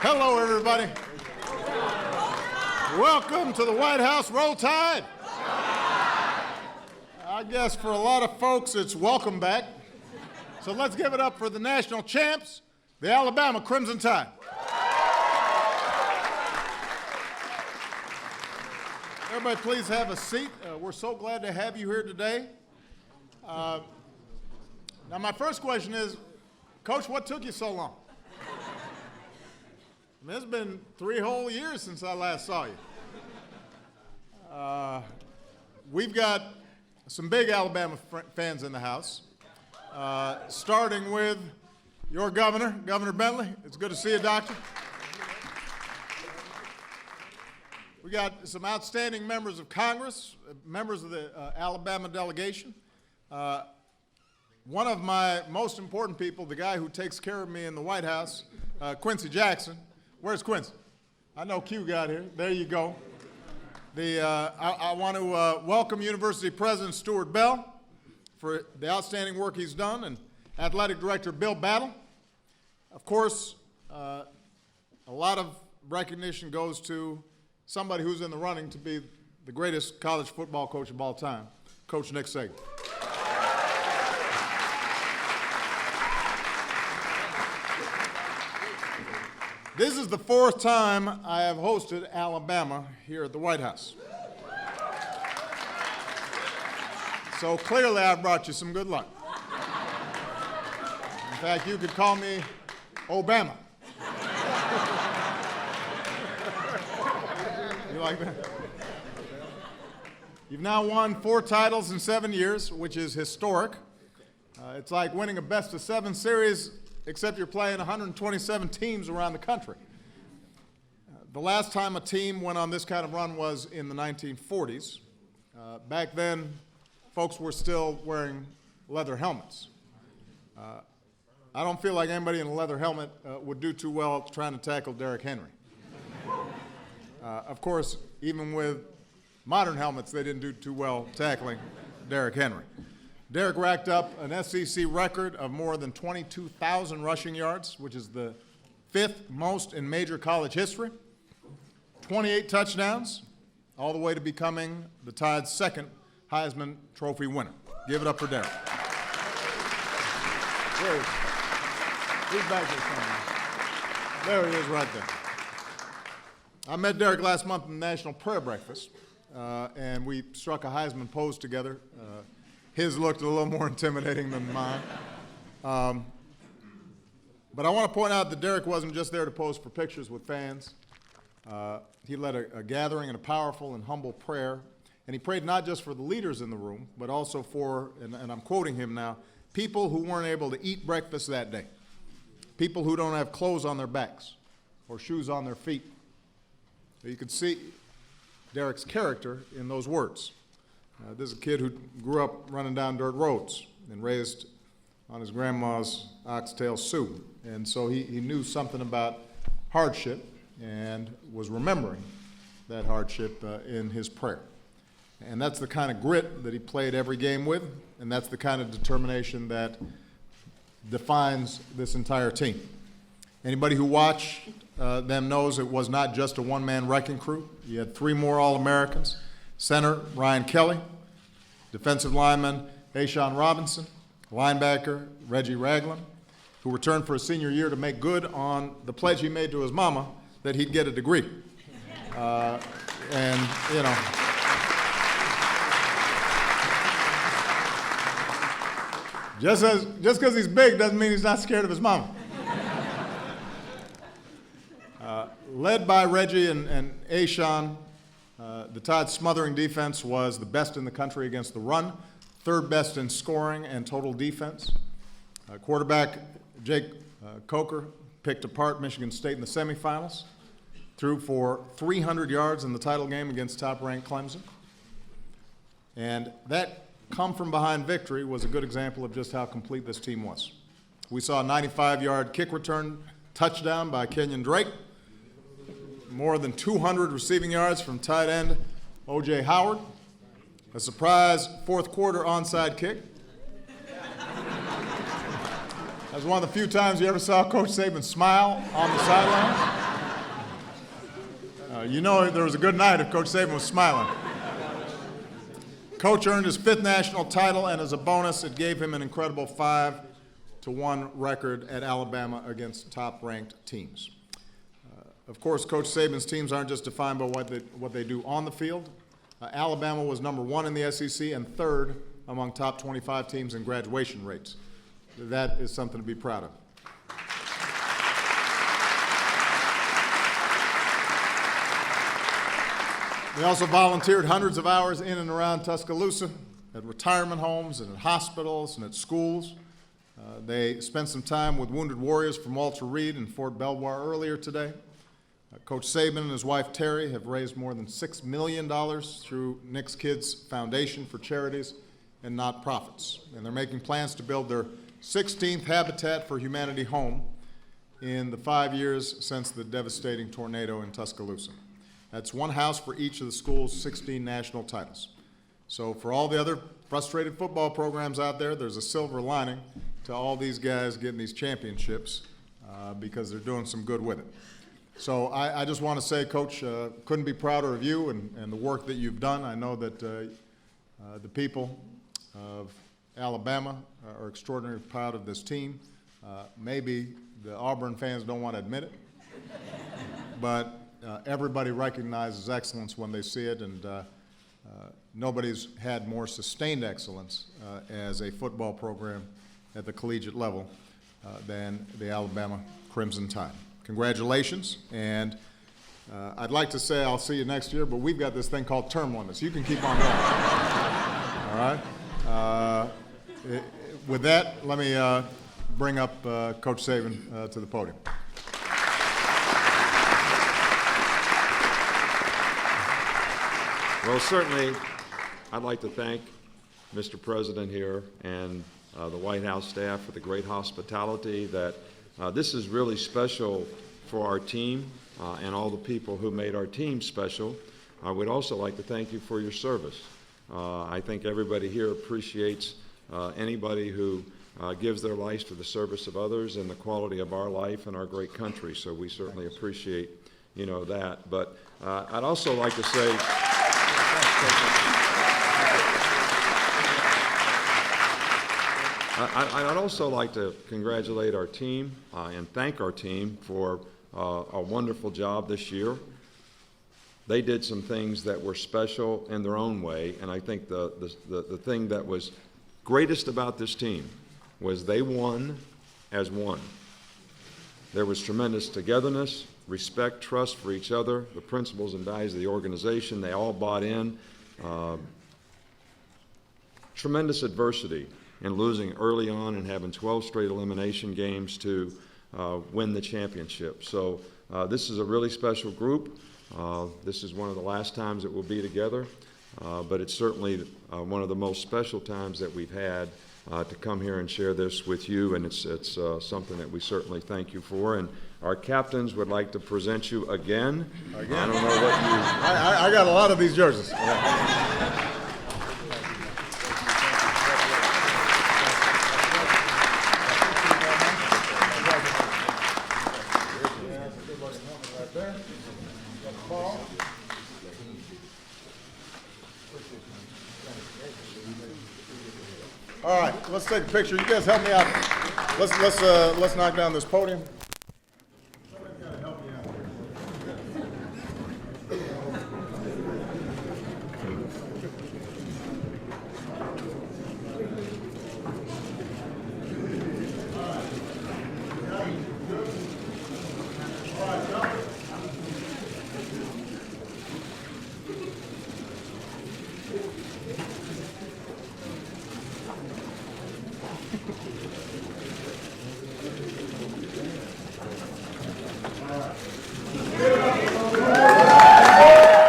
Hello, everybody. Welcome to the White House. Roll Tide. I guess for a lot of folks, it's welcome back. So let's give it up for the national champs, the Alabama Crimson Tide. Everybody, please have a seat. We're so glad to have you here today. Now, my first question is, Coach, what took you so long? I mean, it's been 3 whole years since I last saw you. We've got some big Alabama fans in the house, starting with your governor, Governor Bentley. It's good to see you, Doctor. We got some outstanding members of Congress, members of the Alabama delegation. One of my most important people, the guy who takes care of me in the White House, Quincy Jackson. Where's Quincy? I know Q got here. There you go. I want to welcome University President Stuart Bell for the outstanding work he's done, and Athletic Director Bill Battle. Of course, a lot of recognition goes to somebody who's in the running to be the greatest college football coach of all time, Coach Nick Saban. This is the 4th time I have hosted Alabama here at the White House. So clearly I've brought you some good luck. In fact, you could call me Obama. You like that? You've now won 4 titles in 7 years, which is historic. It's like winning a best-of-7 series, except you're playing 127 teams around the country. The last time a team went on this kind of run was in the 1940s. Back then, folks were still wearing leather helmets. I don't feel like anybody in a leather helmet would do too well trying to tackle Derrick Henry. Of course, even with modern helmets, they didn't do too well tackling Derrick Henry. Derrick racked up an SEC record of more than 22,000 rushing yards, which is the 5th most in major college history, 28 touchdowns, all the way to becoming the Tide's 2nd Heisman Trophy winner. Give it up for Derrick. Where is he? He's back there somewhere. There he is right there. I met Derrick last month in the National Prayer Breakfast, and we struck a Heisman pose together. His looked a little more intimidating than mine. But I want to point out that Derrick wasn't just there to pose for pictures with fans. He led a gathering and a powerful and humble prayer. And he prayed not just for the leaders in the room, but also for, and I'm quoting him now, people who weren't able to eat breakfast that day. People who don't have clothes on their backs or shoes on their feet. So you could see Derrick's character in those words. This is a kid who grew up running down dirt roads and raised on his grandma's oxtail soup. And so he knew something about hardship and was remembering that hardship in his prayer. And that's the kind of grit that he played every game with, and that's the kind of determination that defines this entire team. Anybody who watched them knows it was not just a one-man wrecking crew. You had 3 more All-Americans. Center Ryan Kelly, defensive lineman A'Shawn Robinson, linebacker Reggie Ragland, who returned for his senior year to make good on the pledge he made to his mama that he'd get a degree. And, you know, just because he's big doesn't mean he's not scared of his mama. Led by Reggie and A'Shawn, the Tide's smothering defense was the best in the country against the run, 3rd best in scoring and total defense. Quarterback Jake Coker picked apart Michigan State in the semifinals, threw for 300 yards in the title game against top-ranked Clemson. And that come-from-behind victory was a good example of just how complete this team was. We saw a 95-yard kick return touchdown by Kenyon Drake, more than 200 receiving yards from tight end O.J. Howard, a surprise 4th quarter onside kick. That was one of the few times you ever saw Coach Saban smile on the sideline. You know there was a good night if Coach Saban was smiling. Coach earned his 5th national title, and as a bonus, it gave him an incredible 5-1 record at Alabama against top-ranked teams. Of course, Coach Saban's teams aren't just defined by what they do on the field. Alabama was number 1 in the SEC and 3rd among top 25 teams in graduation rates. That is something to be proud of. They also volunteered hundreds of hours in and around Tuscaloosa, at retirement homes and at hospitals and at schools. They spent some time with wounded warriors from Walter Reed and Fort Belvoir earlier today. Coach Saban and his wife Terry have raised more than $6 million through Nick's Kids Foundation for charities and nonprofits. And they're making plans to build their 16th Habitat for Humanity home in the 5 years since the devastating tornado in Tuscaloosa. That's one house for each of the school's 16 national titles. So for all the other frustrated football programs out there, there's a silver lining to all these guys getting these championships because they're doing some good with it. So I just want to say, Coach, couldn't be prouder of you and the work that you've done. I know that the people of Alabama are extraordinarily proud of this team. Maybe the Auburn fans don't want to admit it, but everybody recognizes excellence when they see it, and nobody's had more sustained excellence as a football program at the collegiate level than the Alabama Crimson Tide. Congratulations, and I'd like to say I'll see you next year, but we've got this thing called term limits. You can keep on going. All right? With that, let me bring up Coach Saban to the podium. Well, certainly, I'd like to thank Mr. President here and the White House staff for the great hospitality. That this is really special for our team and all the people who made our team special. I would also like to thank you for your service. I think everybody here appreciates anybody who gives their lives for the service of others and the quality of our life and our great country. So we certainly appreciate, that. But I'd also like to say. I'd also like to congratulate our team and thank our team for a wonderful job this year. They did some things that were special in their own way, and I think the thing that was greatest about this team was they won as one. There was tremendous togetherness, respect, trust for each other, the principles and values of the organization. They all bought in. Tremendous adversity in losing early on and having 12 straight elimination games to win the championship. So this is a really special group. This is one of the last times that we'll be together, but it's certainly one of the most special times that we've had to come here and share this with you, and it's something that we certainly thank you for. And our captains would like to present you again. I don't know what you... I got a lot of these jerseys. Yeah. All right, let's take a picture. You guys help me out. Let's knock down this podium.